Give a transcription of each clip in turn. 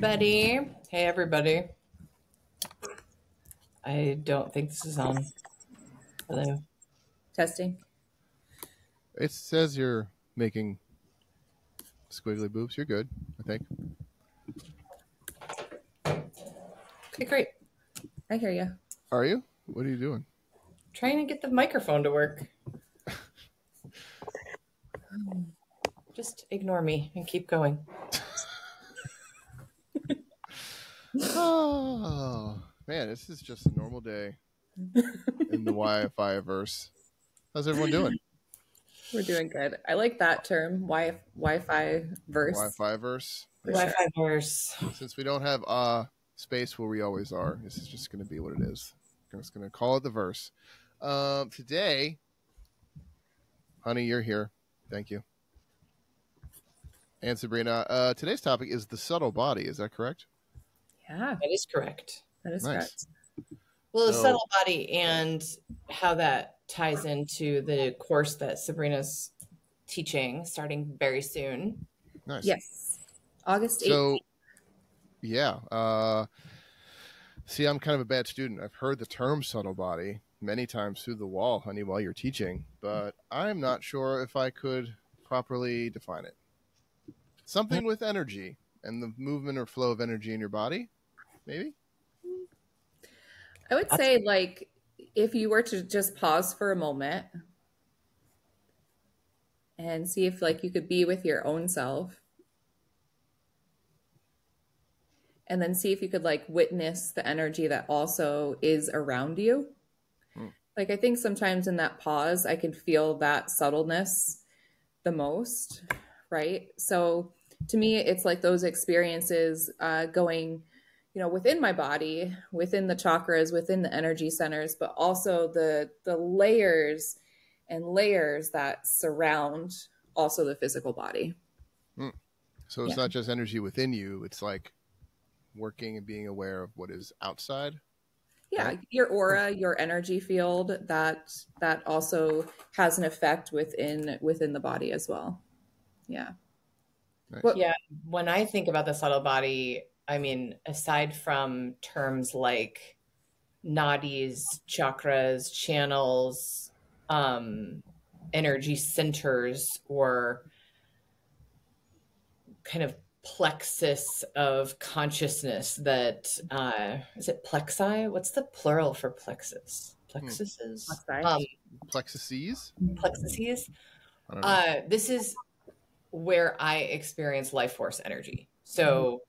everybody. Hey, everybody. I don't think this is on. Hello. Testing. It says you're making squiggly boobs. You're good, I think. Okay, great. I hear you. Are you? What are you doing? Trying to get the microphone to work. Just ignore me and keep going. Oh, man, this is just a normal day in the Wi-Fi verse. How's everyone doing? We're doing good. I like that term, Wi-Fi verse. Wi-Fi verse. Wi-Fi verse. Since we don't have space where we always are, this is just going to be what it is. I'm just going to call it the verse. Today, honey, you're here. Thank you. And Sabrina, today's topic is the subtle body. Is that correct? Yeah, That is correct. that is Nice. correct. Well, the So- subtle body and how that ties into the course that Sabrina's teaching starting very soon. Nice. Yes, August 8th. So, yeah. See, I'm kind of a bad student. I've heard the term subtle body many times through the wall, honey, while you're teaching, but I'm not sure if I could properly define it. Something with energy and the movement or flow of energy in your body, maybe? I would say, like, if you were to just pause for a moment and see if, like, you could be with your own self, and then see if you could, like, witness the energy that also is around you. Like, I think sometimes in that pause, I can feel that subtleness the most, right? So to me, it's like those experiences going, within my body, within the chakras, within the energy centers, but also the layers and layers that surround also the physical body. So it's not just energy within you, it's like working and being aware of what is outside. Yeah, Right. your aura, your energy field, that also has an effect within the body as well. Yeah. Nice. What- Yeah, when I think about the subtle body, I mean, aside from terms like nadis, chakras, channels, energy centers, or kind of plexus of consciousness that is it plexi? What's the plural for plexus? Plexuses? Plexuses? Plexuses? I don't know. This is where I experience life force energy. So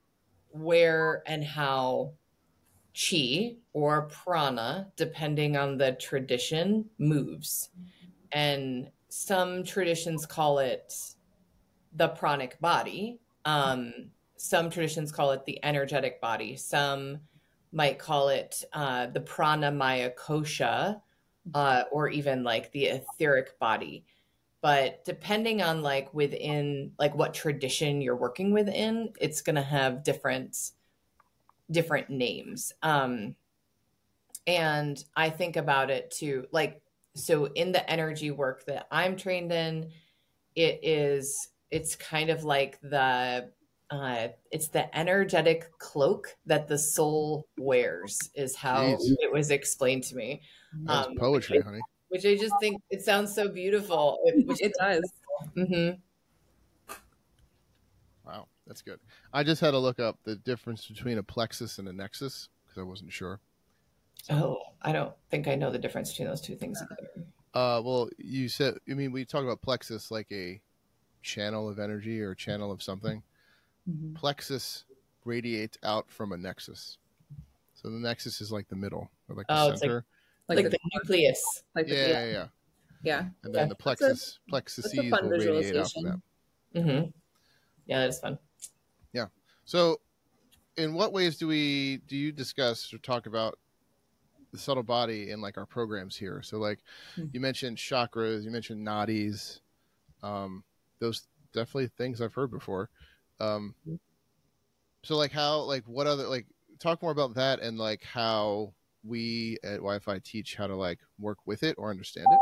where and how chi or prana, depending on the tradition, moves. And some traditions call it the pranic body. Some traditions call it the energetic body. Some might call it the pranamaya kosha, or even like the etheric body. But depending on like within like what tradition you're working within, it's going to have different names. And I think about it too, like, so in the energy work that I'm trained in, it's kind of like it's the energetic cloak that the soul wears is how Jeez. it was explained to me. That's poetry, honey. Which I just think it sounds so beautiful. It does. Mm-hmm. Wow, that's good. I just had to look up the difference between a plexus and a nexus because I wasn't sure. Oh, I don't think I know the difference between those two things either. Well, we talk about plexus like a channel of energy or channel of something. Mhm. Plexus radiates out from a nexus. So the nexus is like the middle or like Oh, the it's like- center. Like the nucleus. Like Yeah. yeah. And then Yeah. the That's a plexuses fun will radiate out from visualization. that. Mm-hmm. Yeah, that is fun. So in what ways do you discuss or talk about the subtle body in like our programs here? So like you mentioned chakras, you mentioned nadis, those definitely things I've heard before. So like how, like what other, like talk more about that and like how we at Wi-Fi teach how to like work with it or understand it.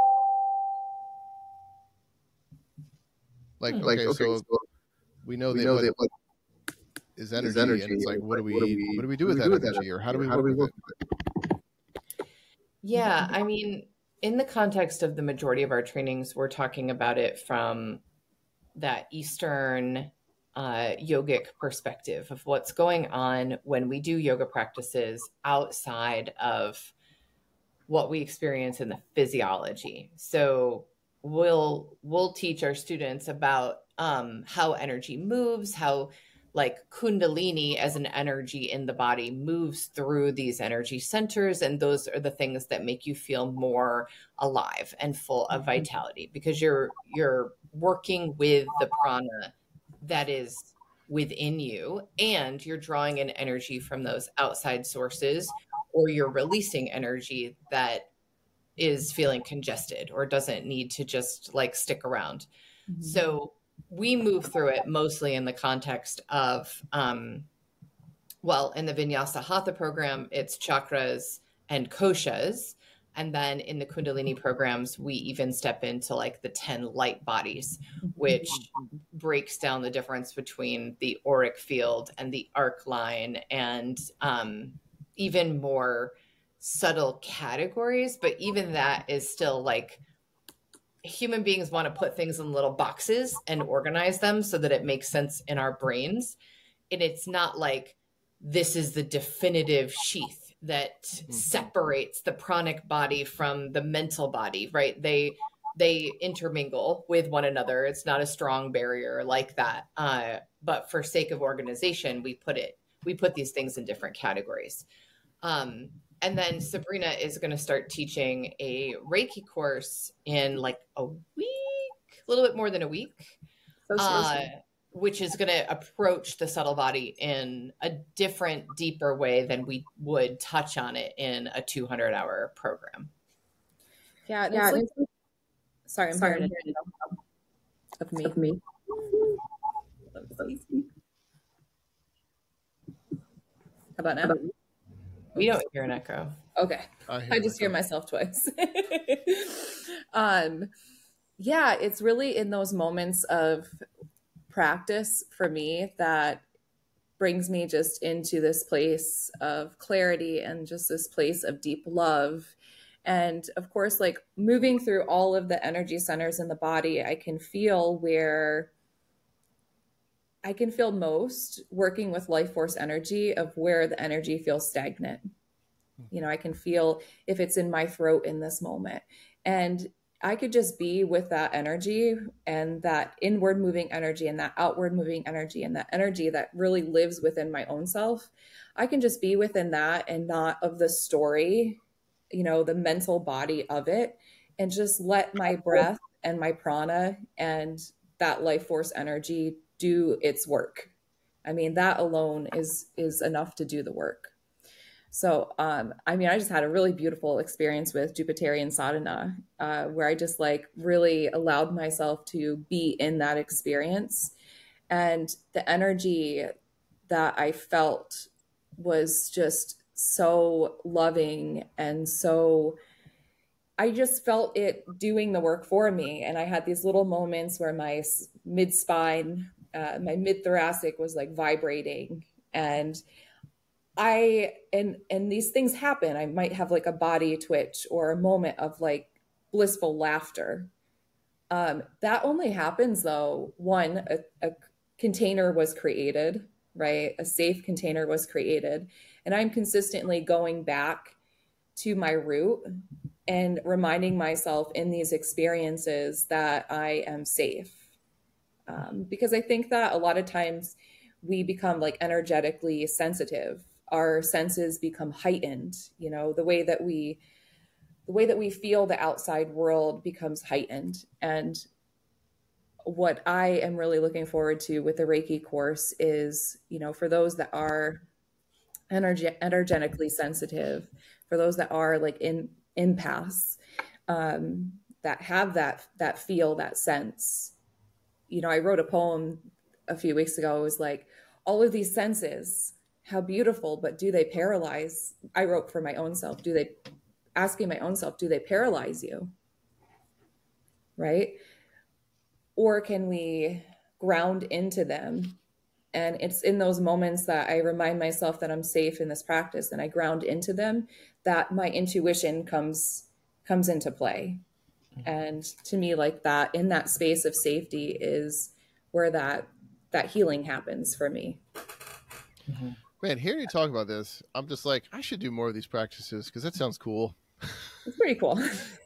Like, okay, so we know that is energy, and it's like, what do we do with that energy, or how do we work with it? Yeah, I mean, in the context of the majority of our trainings, we're talking about it from that Eastern yogic perspective of what's going on when we do yoga practices outside of what we experience in the physiology. So we'll teach our students about how energy moves, how like Kundalini as an energy in the body moves through these energy centers. And those are the things that make you feel more alive and full of vitality, because you're working with the prana that is within you, and you're drawing in energy from those outside sources, or you're releasing energy that is feeling congested or doesn't need to just like stick around. Mm-hmm. So we move through it mostly in the context of, well, in the Vinyasa Hatha program, it's chakras and koshas. And then in the Kundalini programs, we even step into like the 10 light bodies, which breaks down the difference between the auric field and the arc line, and even more subtle categories. But even that is still like, human beings want to put things in little boxes and organize them so that it makes sense in our brains. And it's not like this is the definitive sheath that separates the pranic body from the mental body, right? They intermingle with one another. It's not a strong barrier like that. But for sake of organization, we put these things in different categories. And then Sabrina is going to start teaching a Reiki course in like a little bit more than a week, which is going to approach the subtle body in a different, deeper way than we would touch on it in a 200-hour program. Yeah. Like, sorry, I'm hearing it of me. How about now? We don't hear an echo. Okay. I just hear myself twice. Yeah, it's really in those moments of practice for me that brings me just into this place of clarity and just this place of deep love. And of course, like moving through all of the energy centers in the body, I can feel most working with life force energy of where the energy feels stagnant. You know, I can feel if it's in my throat in this moment. And I could just be with that energy, and that inward moving energy and that outward moving energy and that energy that really lives within my own self. I can just be within that and not of the story, you know, the mental body of it, and just let my breath and my prana and that life force energy do its work. I mean, that alone is enough to do the work. So, I mean, I just had a really beautiful experience with Jupiterian sadhana, where I just like really allowed myself to be in that experience. And the energy that I felt was just so loving, and so I just felt it doing the work for me. And I had these little moments where my mid-spine, my mid-thoracic was like vibrating, and these things happen. I might have like a body twitch or a moment of like blissful laughter. That only happens though, one, a container was created, right? A safe container was created. And I'm consistently going back to my root and reminding myself in these experiences that I am safe. Because I think that a lot of times we become like energetically sensitive. Our senses become heightened. You know, the way that we feel the outside world becomes heightened. And what I am really looking forward to with the Reiki course is, you know, for those that are energetically sensitive, for those that are like in empaths, that have that feel, that sense. You know, I wrote a poem a few weeks ago. It was like, all of these senses, how beautiful, but do they paralyze? I wrote for my own self. Asking my own self, do they paralyze you? Right? Or can we ground into them And it's in those moments that I remind myself that I'm safe in this practice and I ground into them, that my intuition comes into play. And to me, like that, in that space of safety is where that healing happens for me. Mhm. Man, hearing you talk about this, I'm just like, I should do more of these practices because that sounds cool. It's pretty cool.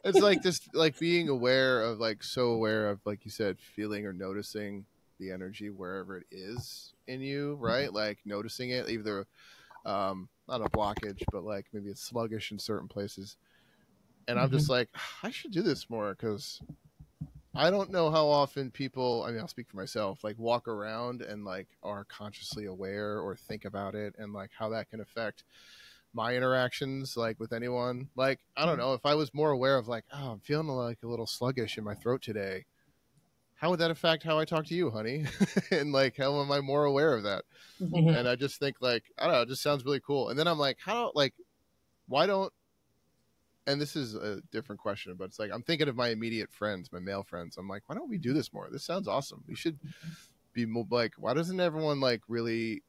It's like just like being aware of, like, so aware of, like you said, feeling or noticing the energy wherever it is in you, right? Like noticing it, either not a blockage, but like maybe it's sluggish in certain places. And I'm just like, I should do this more because I don't know how often people, I mean, I'll speak for myself, like walk around and like are consciously aware or think about it, and like how that can affect my interactions, like with anyone. Like, I don't know, if I was more aware of like, oh, I'm feeling like a little sluggish in my throat today, how would that affect how I talk to you, honey? And like, how am I more aware of that? Mhm. And I just think like, I don't know, it just sounds really cool. And then I'm like, why don't, and this is a different question, but it's like, I'm thinking of my immediate friends, my male friends. I'm like, why don't we do this more? This sounds awesome. We should be more like, why doesn't everyone like really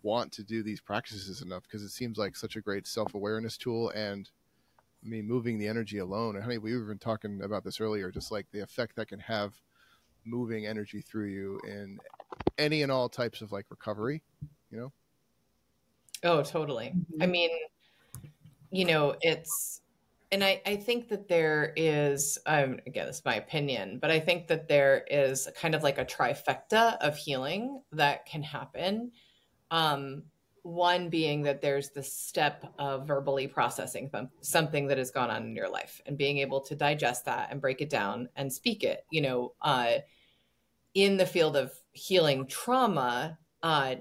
want to do these practices enough? Because it seems like such a great self-awareness tool. And I mean, moving the energy alone, and honey, we were even talking about this earlier, just like the effect that can have moving energy through you in any and all types of like recovery, you know? Oh, totally. I mean, and I think that there is, again, this is my opinion, but I think that there is kind of like a trifecta of healing that can happen. One being that there's the step of verbally processing something that has gone on in your life and being able to digest that and break it down and speak it. In the field of healing trauma,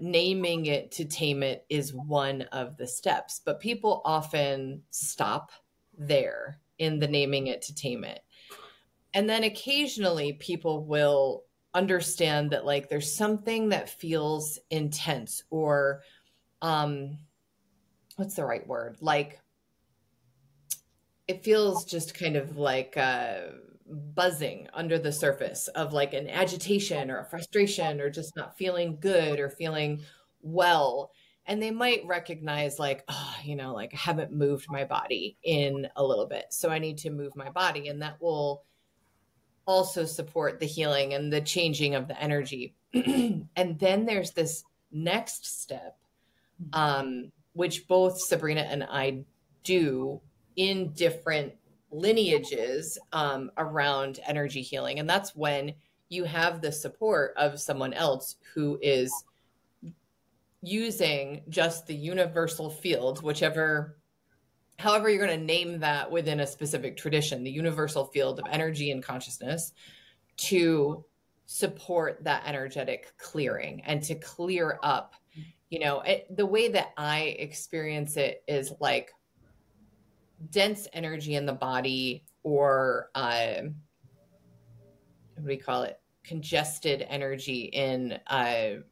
naming it to tame it is one of the steps, but people often stop there in the naming it to tame it. And then occasionally people will understand that like there's something that feels intense or what's the right word? Like it feels just kind of like buzzing under the surface of like an agitation or a frustration or just not feeling good or feeling well. And they might recognize like, oh, like I haven't moved my body in a little bit. So I need to move my body. And that will also support the healing and the changing of the energy. And then there's this next step, which both Sabrina and I do in different lineages around energy healing. And that's when you have the support of someone else who is using just the universal field, however you're going to name that within a specific tradition, the universal field of energy and consciousness, to support that energetic clearing and to clear up. The way that I experience it is like dense energy in the body, or what do we call it? Congested energy in a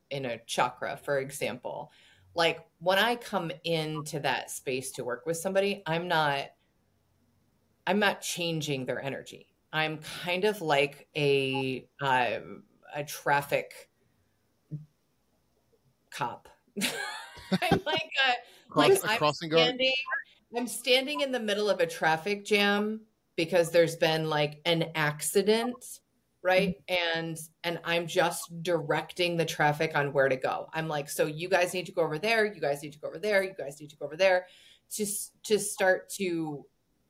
chakra, for example. Like when I come into that space to work with somebody, I'm not changing their energy. I'm kind of like a traffic cop. I'm like crossing guard. I'm standing in the middle of a traffic jam because there's been like an accident, right? And I'm just directing the traffic on where to go. I'm like, so you guys need to go over there, you guys need to go over there, you guys need to go over there, to start to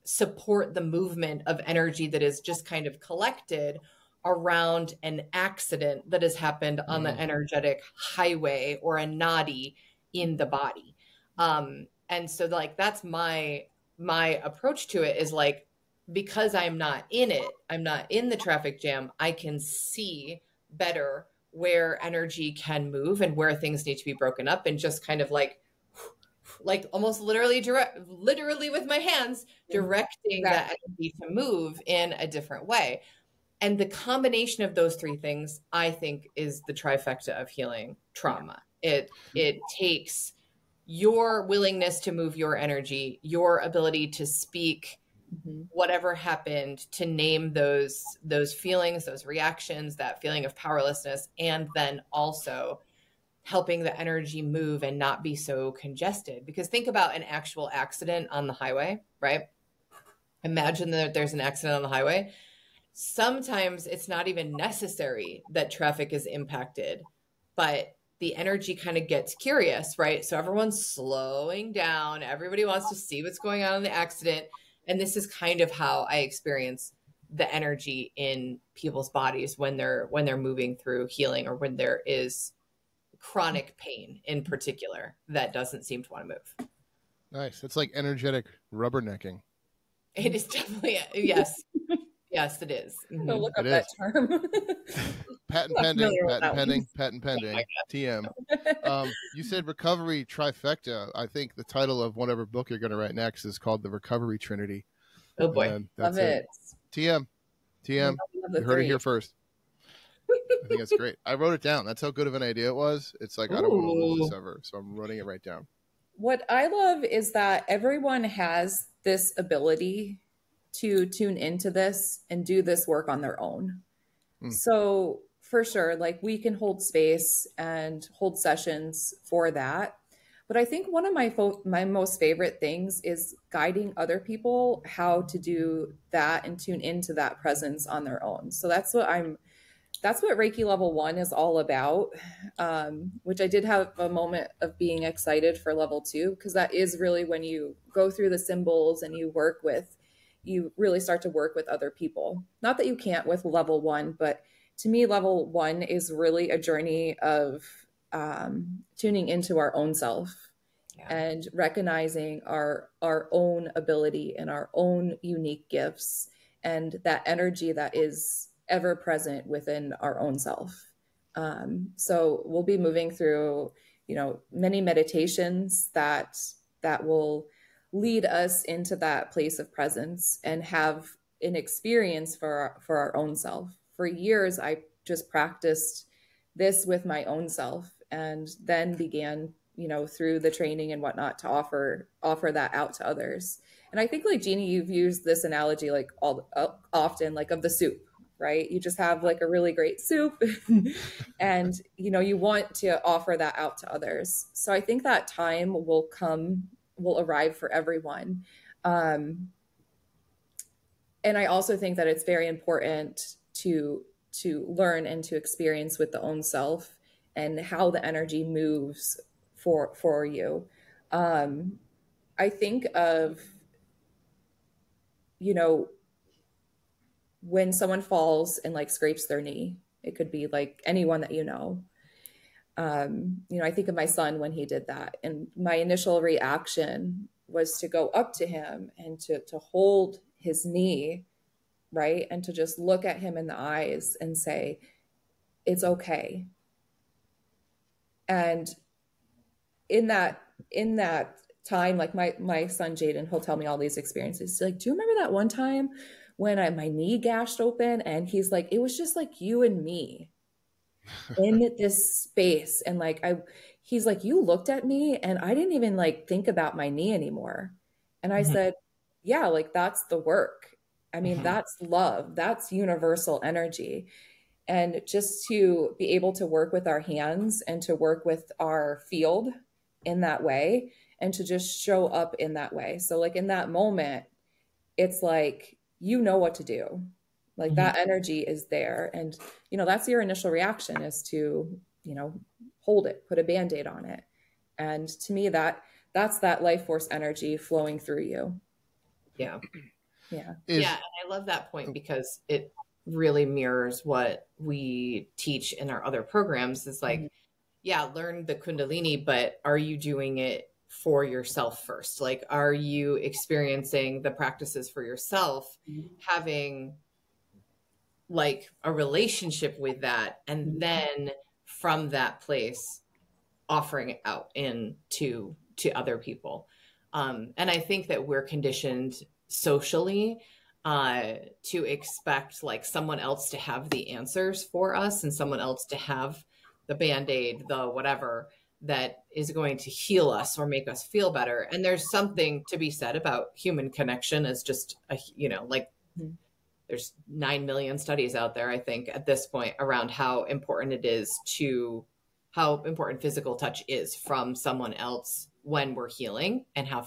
support the movement of energy that is just kind of collected around an accident that has happened on the energetic highway or a nadi in the body. And so like, that's my approach to it, is like, because I'm not in it, I'm not in the traffic jam, I can see better where energy can move and where things need to be broken up, and just kind of like almost literally with my hands directing that energy to move in a different way. And the combination of those three things, I think, is the trifecta of healing trauma. It takes your willingness to move your energy, your ability to speak whatever happened, to name those feelings, those reactions, that feeling of powerlessness, and then also helping the energy move and not be so congested. Because think about an actual accident on the highway, right? Imagine that there's an accident on the highway. Sometimes it's not even necessary that traffic is impacted, but the energy kind of gets curious, right? So everyone's slowing down. Everybody wants to see what's going on in the accident. And this is kind of how I experience the energy in people's bodies when they're moving through healing, or when there is chronic pain in particular that doesn't seem to want to move. Nice. It's like energetic rubbernecking. It is definitely, yes. Yes, it is. Mm-hmm. Look up that term. Patent pending, TM. You said recovery trifecta. I think the title of whatever book you're going to write next is called The Recovery Trinity. Oh boy. Love it. TM. You heard it here first. I think that's great. I wrote it down. That's how good of an idea it was. It's like, I don't want to lose this ever. So I'm writing it right down. What I love is that everyone has this ability to tune into this and do this work on their own. So for sure, like, we can hold space and hold sessions for that. But I think one of my most favorite things is guiding other people how to do that and tune into that presence on their own. So that's what Reiki Level 1 is all about, which I did have a moment of being excited for Level 2, because that is really when you go through the symbols and you really start to work with other people. Not that you can't with Level 1, but to me, Level 1 is really a journey of tuning into our own self and recognizing our own ability and our own unique gifts, and that energy that is ever present within our own self. So we'll be moving through, many meditations that will lead us into that place of presence and have an experience for our own self. For years, I just practiced this with my own self, and then began, through the training and whatnot, to offer that out to others. And I think, like, Jeannie, you've used this analogy like often, like, of the soup, right? You just have like a really great soup and, you want to offer that out to others. So I think that time will arrive for everyone. And I also think that it's very important to learn and to experience with the own self and how the energy moves for you. I think of, when someone falls and like scrapes their knee, it could be like anyone that I think of my son when he did that. And my initial reaction was to go up to him and to hold his knee, right? And to just look at him in the eyes and say, it's okay. And in that time, like my son Jaden, he'll tell me all these experiences. He's like, do you remember that one time when my knee gashed open? And he's like, it was just like you and me in this space. And like, he's like, you looked at me and I didn't even like think about my knee anymore. And I said, yeah, like, that's the work. I mean, that's love. That's universal energy. And just to be able to work with our hands and to work with our field in that way, and to just show up in that way. So like in that moment, it's like, what to do. Like that energy is there. And, that's your initial reaction, is to, hold it, put a Band-Aid on it. And to me, that's that life force energy flowing through you. Yeah. Yeah. And I love that point, because it really mirrors what we teach in our other programs. It's like, learn the Kundalini, but are you doing it for yourself first? Like, are you experiencing the practices for yourself, having like a relationship with that, and then from that place offering it out to other people? And I think that we're conditioned socially to expect like someone else to have the answers for us, and someone else to have the Band-Aid, the whatever that is going to heal us or make us feel better. And there's something to be said about human connection as just there's 9 million studies out there, I think, at this point, around how important it is to how important physical touch is from someone else when we're healing, and how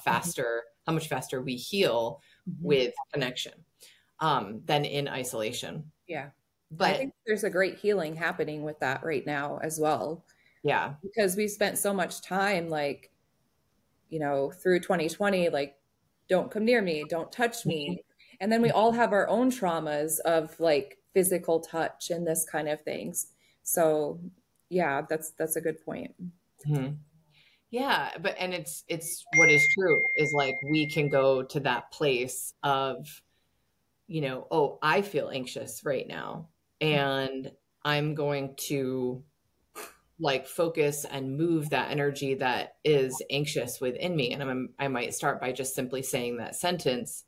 much faster we heal with connection than in isolation. Yeah. And I But think there's a great healing happening with that right now as well, yeah, because we spent so much time, like, through 2020, like, don't come near me, don't touch me. And then we all have our own traumas of like physical touch and this kind of things. So yeah, that's a good point. Mhm. Yeah, and it's what is true is like we can go to that place of, oh, I feel anxious right now, and I'm going to like focus and move that energy that is anxious within me. And I might start by just simply saying that sentence,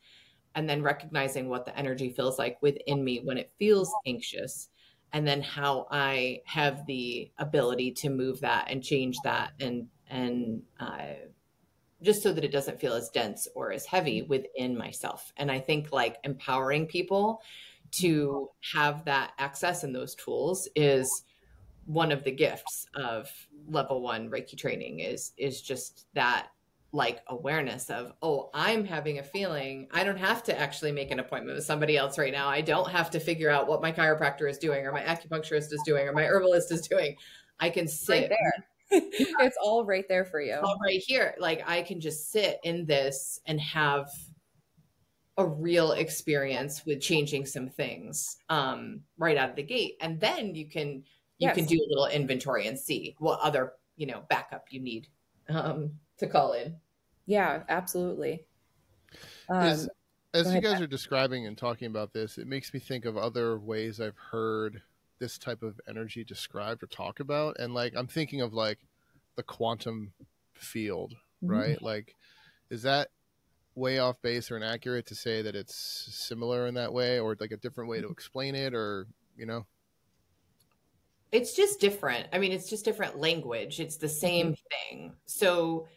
and then recognizing what the energy feels like within me when it feels anxious, and then how I have the ability to move that and change that, and just so that it doesn't feel as dense or as heavy within myself. And I think like empowering people to have that access and those tools is one of the gifts of level 1 Reiki training, is just that like awareness of, oh, I'm having a feeling. I don't have to actually make an appointment with somebody else right now. I don't have to figure out what my chiropractor is doing or my acupuncturist is doing or my herbalist is doing. I can sit right there. It's all right there for you. all right here. Like I can just sit in this and have a real experience with changing some things right out of the gate. And then you can Yes. do a little inventory and see what other, backup you need to call in. Yeah, absolutely. As go you ahead, guys Matt. are describing and talking about this, it makes me think of other ways I've heard this type of energy described or talked about. And like, I'm thinking of like the quantum field, right? Like, is that way off base or inaccurate to say that it's similar in that way, or like a different way to explain it, or, It's just different. I mean, it's just different language. It's the same thing. So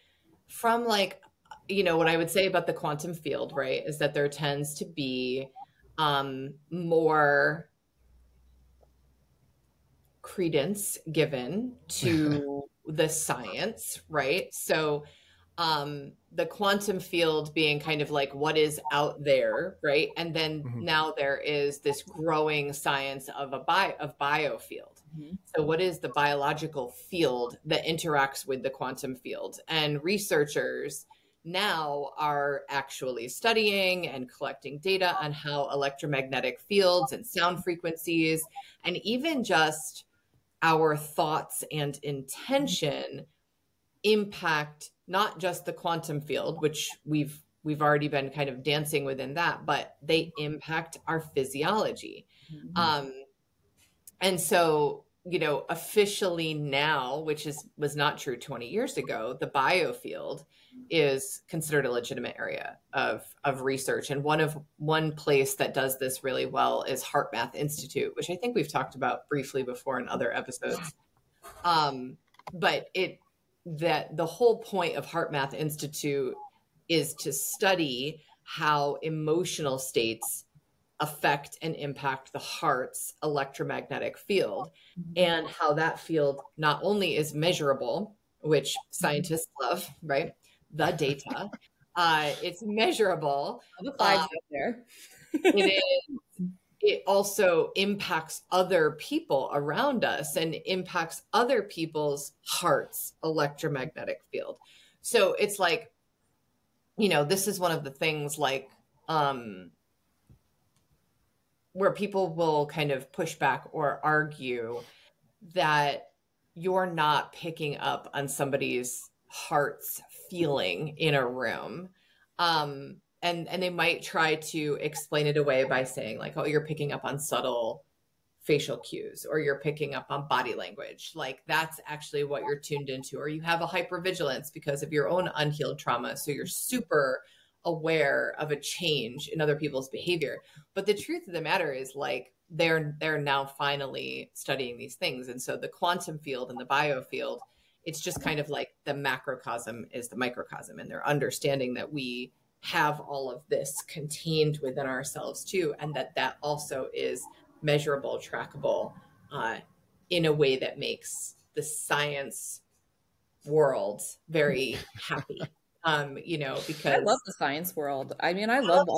from like, what I would say about the quantum field, right, is that there tends to be more credence given to the science, right? So the quantum field being kind of like what is out there, right? And then now there is this growing science of biofield. So what is the biological field that interacts with the quantum field? And researchers now are actually studying and collecting data on how electromagnetic fields and sound frequencies, and even just our thoughts and intention impact not just the quantum field, which we've already been kind of dancing within that, but they impact our physiology. And so, officially now, which was not true 20 years ago, the biofield is considered a legitimate area of research. And one place that does this really well is HeartMath Institute, which I think we've talked about briefly before in other episodes. But the whole point of HeartMath Institute is to study how emotional states affect and impact the heart's electromagnetic field, and how that field not only is measurable, which scientists love, right? The data, it's measurable. The fives up there. It is. It also impacts other people around us and impacts other people's heart's electromagnetic field. So it's like, this is one of the things like where people will kind of push back or argue that you're not picking up on somebody's heart's feeling in a room. And they might try to explain it away by saying like, oh, you're picking up on subtle facial cues, or you're picking up on body language. Like that's actually what you're tuned into, or you have a hypervigilance because of your own unhealed trauma. So you're super aware of a change in other people's behavior. But the truth of the matter is like, they're now finally studying these things. And so the quantum field and the biofield, it's just kind of like the macrocosm is the microcosm, and they're understanding that we have all of this contained within ourselves too, and that also is measurable, trackable in a way that makes the science world very happy. You know, because I love the science world. I mean, I love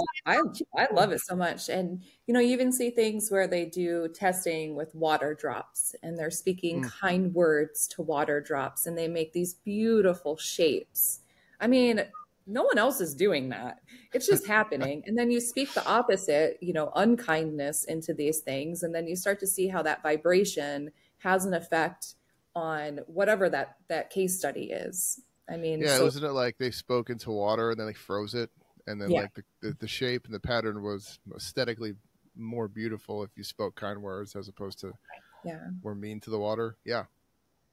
it so much. And you know, you even see things where they do testing with water drops and they're speaking kind words to water drops and they make these beautiful shapes. I mean, no one else is doing that. It's just happening. And then you speak the opposite, you know, unkindness into these things and then you start to see how that vibration has an effect on whatever that case study is. I mean, Yeah, so wasn't it like they spoke into water and then they froze it, and then yeah. like the shape and the pattern was aesthetically more beautiful if you spoke kind words as opposed to Yeah. were mean to the water. Yeah,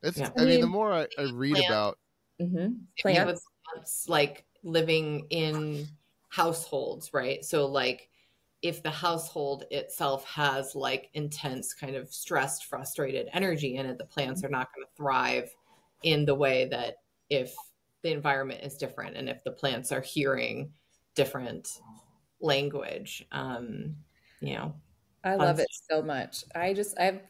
it's. Yeah. I mean, the mean, more I read Plant- about, with plants. plants, like living in households, right? So like if the household itself has like intense kind of stressed, frustrated energy in it, the plants are not going to thrive in the way that if the environment is different and if the plants are hearing different language, you know. I love it so much. I have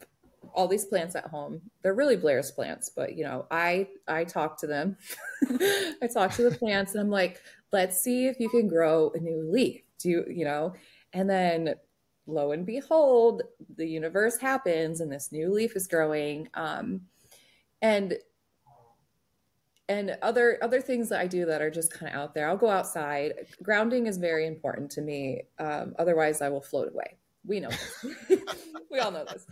all these plants at home. They're really Blair's plants, but you know, I talk to them. I talk to the plants and I'm like, let's see if you can grow a new leaf. Do you know? And then lo and behold, the universe happens and this new leaf is growing. And other things that I do that are just kind of out there. I'll go outside. Grounding is very important to me. Otherwise, I will float away. We know this. We all know this.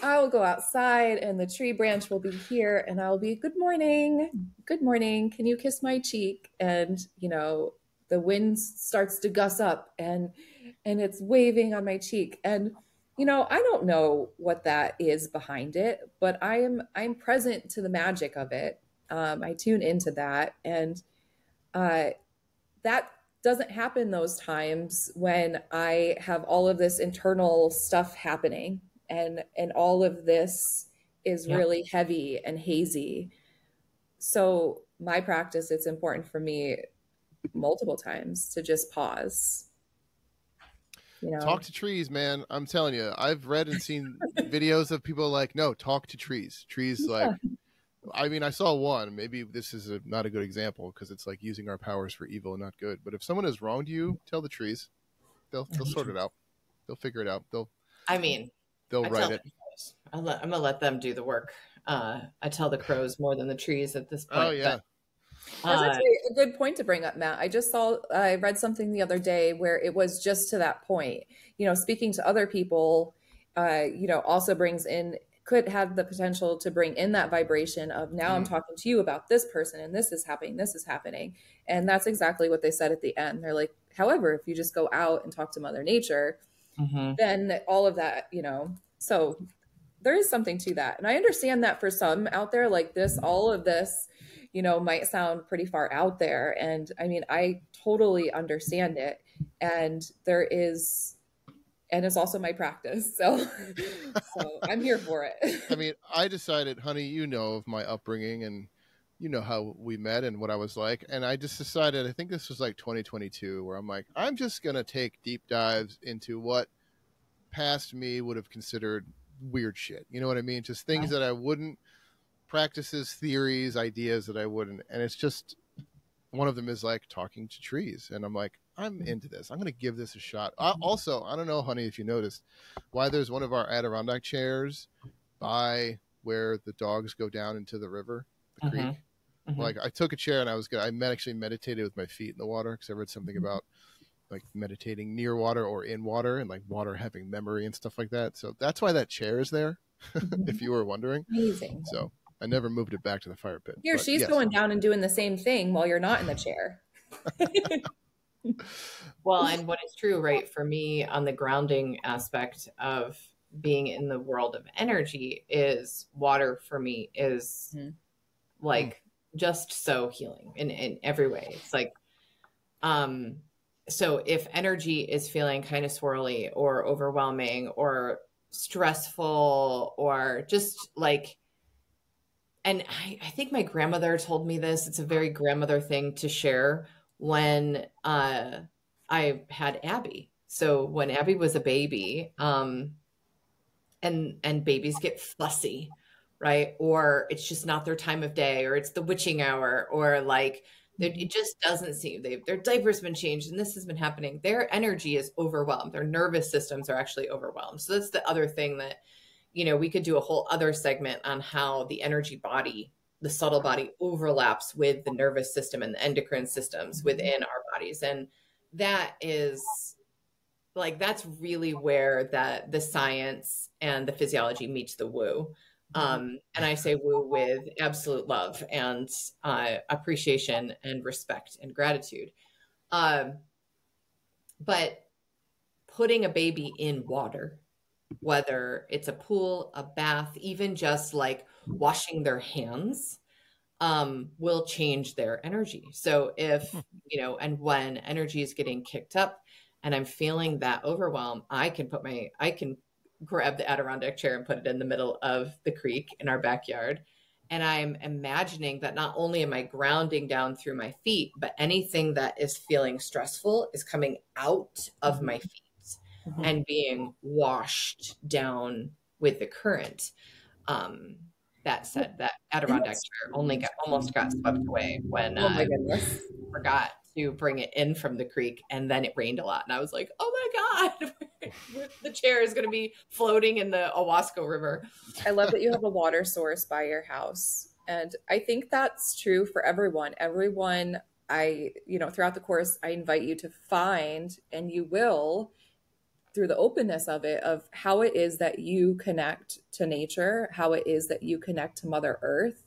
I will go outside, and the tree branch will be here, and I'll be, "Good morning, good morning. Can you kiss my cheek?" And you know, the wind starts to gust up, and it's waving on my cheek, and you know, I don't know what that is behind it, but I'm present to the magic of it. I tune into that, and that doesn't happen those times when I have all of this internal stuff happening, and all of this is really heavy and hazy. So my practice, it's important for me multiple times to just pause. You know, talk to trees, man. I'm telling you, I've read and seen videos of people like, no, talk to trees. Trees, like, I mean, I saw one. Maybe this is not a good example because it's like using our powers for evil and not good. But if someone has wronged you, tell the trees. They'll sort it out. They'll figure it out. They'll write it. I'm gonna let them do the work. I tell the crows more than the trees at this point. Oh yeah. That's actually a good point to bring up, Matt. I read something the other day where it was just to that point. You know, speaking to other people, you know, also could have the potential to bring in that vibration of now I'm talking to you about this person and this is happening. And that's exactly what they said at the end. They're like, however, if you just go out and talk to Mother Nature, then all of that, you know, so there is something to that. And I understand that for some out there like this, all of this, you know, might sound pretty far out there. And I mean, I totally understand it. And it's also my practice. So I'm here for it. I mean, I decided, honey, you know of my upbringing and you know how we met and what I was like. And I just decided, I think this was like 2022, where I'm like, I'm just going to take deep dives into what past me would have considered weird shit. You know what I mean? Just things that I wouldn't, practices, theories, ideas that I wouldn't. And it's just, one of them is like talking to trees. And I'm like, I'm into this. I'm going to give this a shot. Also, I don't know, honey, if you noticed, why there's one of our Adirondack chairs by where the dogs go down into the river, the creek. Like I took a chair and I actually meditated with my feet in the water because I read something about like meditating near water or in water and like water having memory and stuff like that. So that's why that chair is there, if you were wondering. Amazing. So I never moved it back to the fire pit. Here, she's going down and doing the same thing while you're not in the chair. Well, and what is true, right, for me on the grounding aspect of being in the world of energy is water for me is like just so healing in every way. It's like, so if energy is feeling kind of swirly or overwhelming or stressful or just like, and I think my grandmother told me this, it's a very grandmother thing to share when I had Abby. So when Abby was a baby, and babies get fussy, right? Or it's just not their time of day, or it's the witching hour, or like it just doesn't seem their diaper's been changed and this has been happening. Their energy is overwhelmed. Their nervous systems are actually overwhelmed. So that's the other thing that, you know, we could do a whole other segment on how the energy body, the subtle body, overlaps with the nervous system and the endocrine systems within our bodies. And that is like, that's really where the science and the physiology meets the woo. And I say woo with absolute love and appreciation and respect and gratitude. But putting a baby in water, whether it's a pool, a bath, even just like washing their hands, will change their energy. So if, you know, and when energy is getting kicked up and I'm feeling that overwhelm, I can grab the Adirondack chair and put it in the middle of the creek in our backyard. And I'm imagining that not only am I grounding down through my feet, but anything that is feeling stressful is coming out of my feet and being washed down with the current. That said, that Adirondack chair almost got swept away when Oh my goodness. forgot to bring it in from the creek, and then it rained a lot, and I was like, "Oh my god, the chair is going to be floating in the Owasco River." I love that you have a water source by your house, and I think that's true for everyone. Everyone, throughout the course, I invite you to find, and you will, through the openness of it, of how it is that you connect to nature, how it is that you connect to Mother Earth.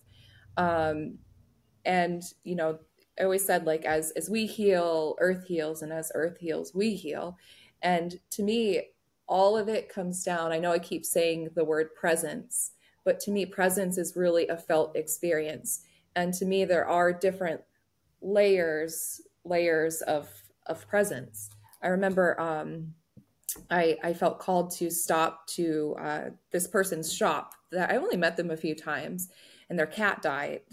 And, you know, I always said, like, as we heal, Earth heals, and as Earth heals, we heal. And to me, all of it comes down. I know I keep saying the word presence, but to me, presence is really a felt experience. And to me, there are different layers of presence. I remember, I felt called to stop to this person's shop that I only met them a few times, and their cat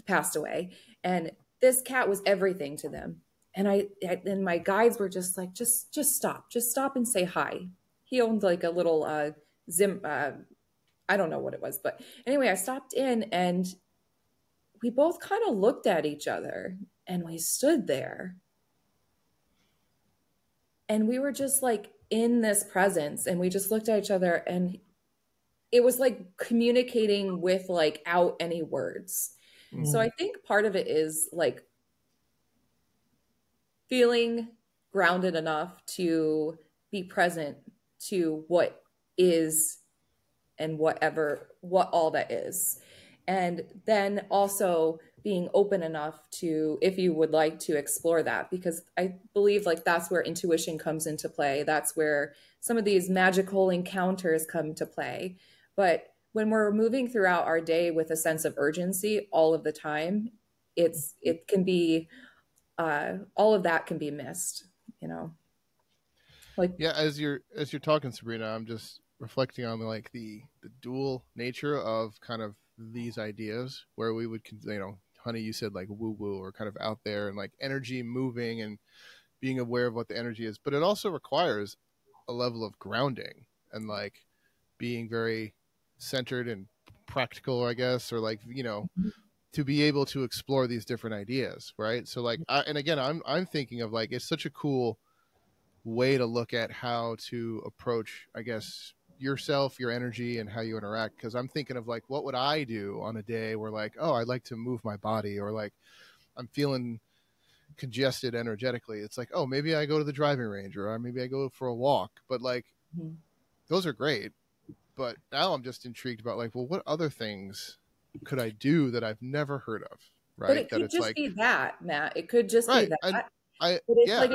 passed away, and this cat was everything to them. And my guides were just like, just stop and say hi. He owned like a little I don't know what it was, but anyway, I stopped in and we both kind of looked at each other and we stood there. And we were just like in this presence, and we just looked at each other, and it was like communicating without any words. So I think part of it is like feeling grounded enough to be present to what is and what all that is. And then also being open enough to, if you would like to explore that, because I believe like that's where intuition comes into play. That's where some of these magical encounters come to play. But when we're moving throughout our day with a sense of urgency all of the time, it can be, all of that can be missed, you know? Like, yeah, as you're talking, Sabrina, I'm just reflecting on like the dual nature of kind of these ideas where we would, you know, honey, you said like woo woo or kind of out there and like energy moving and being aware of what the energy is, but it also requires a level of grounding and like being very centered and practical, I guess, or like, you know, to be able to explore these different ideas, right? So like, and again, I'm thinking of like, it's such a cool way to look at how to approach, I guess, yourself, your energy, and how you interact. Because I'm thinking of like, what would I do on a day where like, oh, I'd like to move my body, or like I'm feeling congested energetically. It's like, oh, maybe I go to the driving range, or maybe I go for a walk. But like, those are great. But now I'm just intrigued about like, well, what other things could I do that I've never heard of? Right. But it could just be that, Matt. It could just be that. I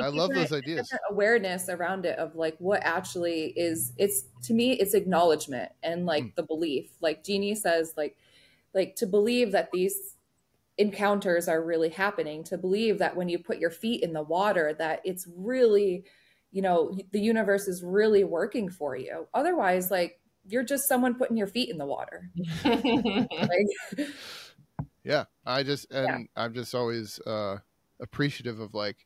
love those ideas. Awareness around it of like what actually is. It's, to me, it's acknowledgement and like the belief. Like Jeannie says, like to believe that these encounters are really happening. To believe that when you put your feet in the water, that it's really, you know, the universe is really working for you. Otherwise, like you're just someone putting your feet in the water. Like, yeah, I'm just always appreciative of like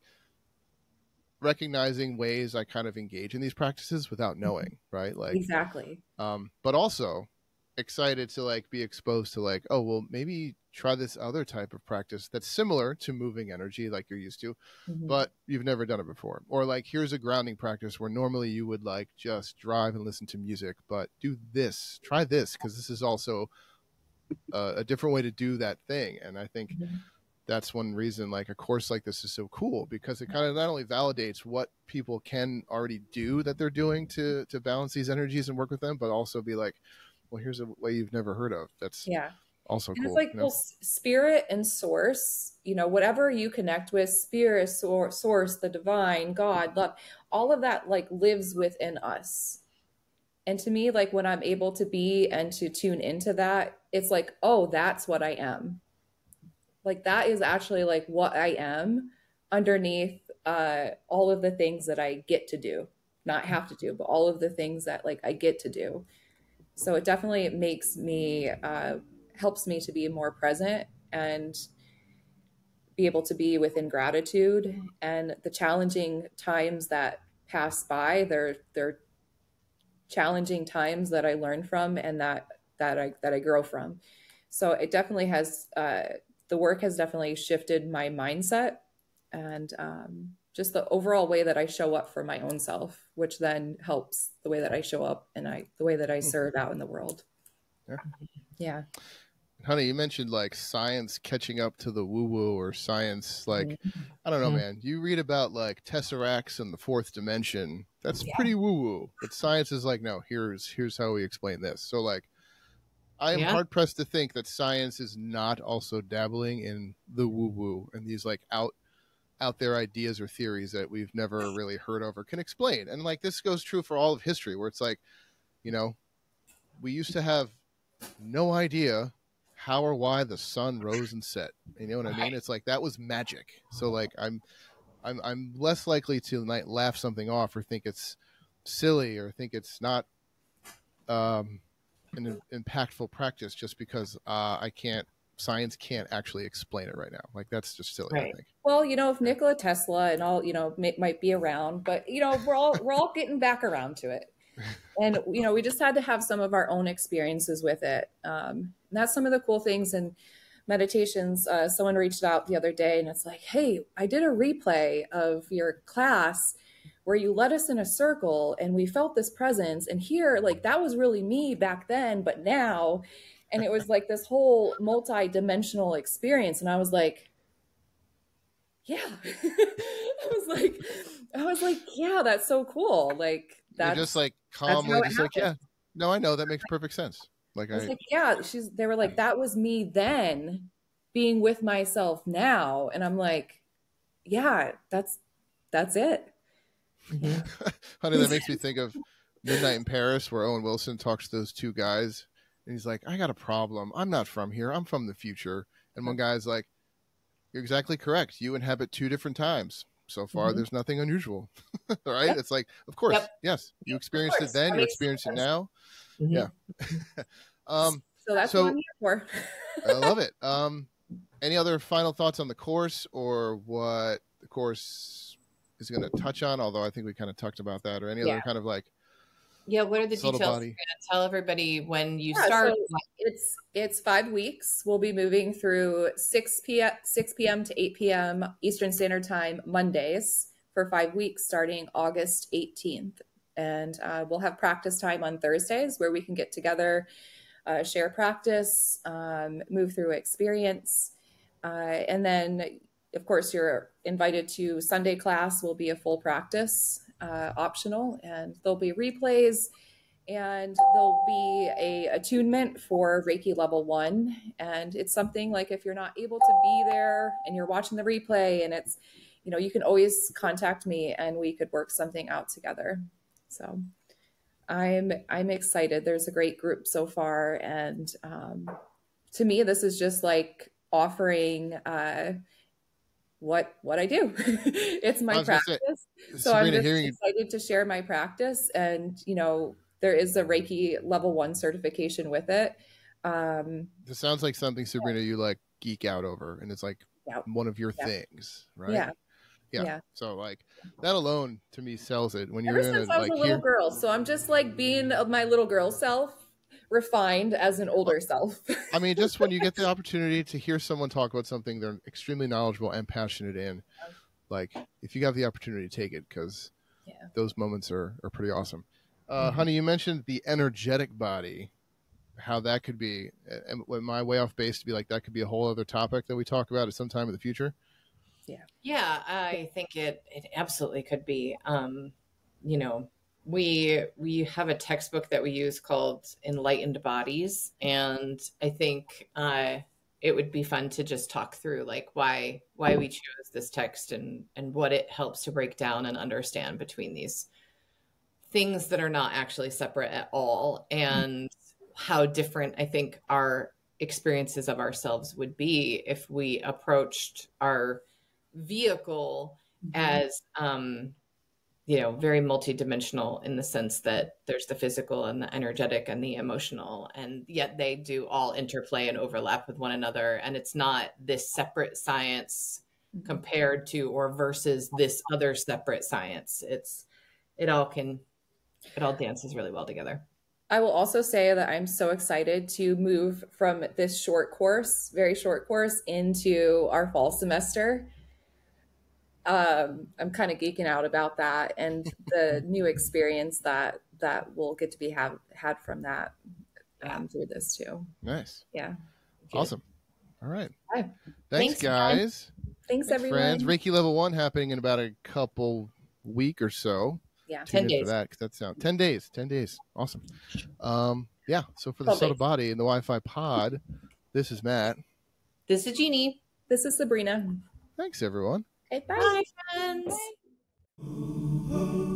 recognizing ways I kind of engage in these practices without knowing, right? Like exactly. But also excited to like be exposed to like, oh well, maybe try this other type of practice that's similar to moving energy like you're used to, Mhm. but you've never done it before. Or like, here's a grounding practice where normally you would like just drive and listen to music, but do this, try this, because this is also a different way to do that thing. And I think Mhm. that's one reason like a course like this is so cool, because it kind of not only validates what people can already do that they're doing to balance these energies and work with them, but also be like, well, here's a way you've never heard of. That's Yeah. also And it's cool, like, well, spirit and source, whatever you connect with, spirit, source, the divine, God, love, all of that like lives within us. And to me, like when I'm able to be and to tune into that, it's like, oh, that's what I am. Like that is actually like what I am underneath all of the things that I get to do, not have to do, but all of the things that like I get to do. So it definitely makes me helps me to be more present and be able to be within gratitude, and the challenging times that pass by, they're challenging times that I learn from, and that I grow from. So it definitely has the work has definitely shifted my mindset, and just the overall way that I show up for my own self, which then helps the way that I show up and the way that I serve out in the world. Yeah. Yeah. Honey, you mentioned like science catching up to the woo woo, or science like, Mhm. I don't know, man. You read about like tesseracts in the fourth dimension. That's Yeah. pretty woo woo. But science is like, no, here's how we explain this. So like, I am Yeah. hard pressed to think that science is not also dabbling in the woo woo and these like out there ideas or theories that we've never really heard of or can explain. And like this goes true for all of history, where it's like, you know, we used to have no idea how or why the sun rose and set. You know what I mean? It's like that was magic. So like I'm less likely to like laugh something off or think it's silly or think it's not an impactful practice just because science can't actually explain it right now. Like that's just silly, I Right. think. Well, if Nikola Tesla and all, might be around, but we're all getting back around to it. And we just had to have some of our own experiences with it. And that's some of the cool things in meditations. Someone reached out the other day and it's like, hey, I did a replay of your class where you led us in a circle and we felt this presence, and here, like, that was really me back then, but now. And it was like this whole multi-dimensional experience, and I was like, yeah. I was like, yeah, that's so cool. Like, You're just like that's calmly how it just like, yeah, happened. no, I know that makes perfect sense. Like I was I like, yeah, they were like, that was me then being with myself now. And I'm like, yeah, that's it. Mm-hmm. Yeah. honey, that makes me think of Midnight in Paris, where Owen Wilson talks to those two guys and he's like, I got a problem. I'm not from here. I'm from the future. And one guy's like, you're exactly correct. You inhabit two different times. So far, Mhm. there's nothing unusual. Right? Yep. It's like, of course, Yep. yes. You Of experienced it course. then, That you makes experience it sense. now. Mm-hmm. Yeah. So that's what I'm So here for. I love it. Any other final thoughts on the course or what the course is going to touch on? Although I think we kind of talked about that, or any Yeah. other kind of like Yeah. What are the subtle details? body. You're gonna tell everybody when you Yeah, start. so it's 5 weeks. We'll be moving through 6 p.m. to 8 p.m. Eastern Standard Time Mondays for 5 weeks starting August 18th. And we'll have practice time on Thursdays where we can get together, share practice, move through experience. And then, of course, you're invited to Sunday class, will be a full practice, optional, and there'll be replays, and there'll be a attunement for Reiki level 1. And it's something like, if you're not able to be there and you're watching the replay, and it's, you can always contact me and we could work something out together. So I'm excited. There's a great group so far, and to me, this is just like offering what I do. It's I my was going to practice. say, So I'm Sabrina, just hearing you, excited to share my practice, and there is a Reiki level 1 certification with it. this sounds like something, Sabrina, you like geek out over, and it's like Yeah. one of your Yeah. things, right? Yeah. Yeah. Yeah. So like that alone to me sells it when you're Ever in since a I was like a little here. girl. So I'm just like being of my little girl self refined as an older self. I mean, just when you get the opportunity to hear someone talk about something they're extremely knowledgeable and passionate in, like if you have the opportunity to take it, because those moments are pretty awesome. Honey, you mentioned the energetic body, how that could be, and my way off base to be like, that could be a whole other topic that we talk about at some time in the future. Yeah, I think it absolutely could be. You know, we have a textbook that we use called Enlightened Bodies, and I think it would be fun to just talk through like why we chose this text and what it helps to break down and understand between these things that are not actually separate at all, and how different I think our experiences of ourselves would be if we approached our vehicle as you know, very multidimensional in the sense that there's the physical and the energetic and the emotional, and yet they do all interplay and overlap with one another. And it's not this separate science compared to or versus this other separate science. It all dances really well together. I will also say that I'm so excited to move from this very short course, into our fall semester. I'm kind of geeking out about that and the new experience that we'll get to be had from that through this too. Nice. Yeah. Awesome. All right. Bye. Thanks guys. Thanks everyone. Friends. Reiki Level 1 happening in about a couple week or so. Yeah. 10 days. For that, because that sounds 10 days. 10 days. Awesome. Yeah. So for the Subtle Body and the Wi-Fi Pod, this is Matt. This is Jeannie. This is Sabrina. Thanks everyone. Okay, bye. Bye, friends. Bye.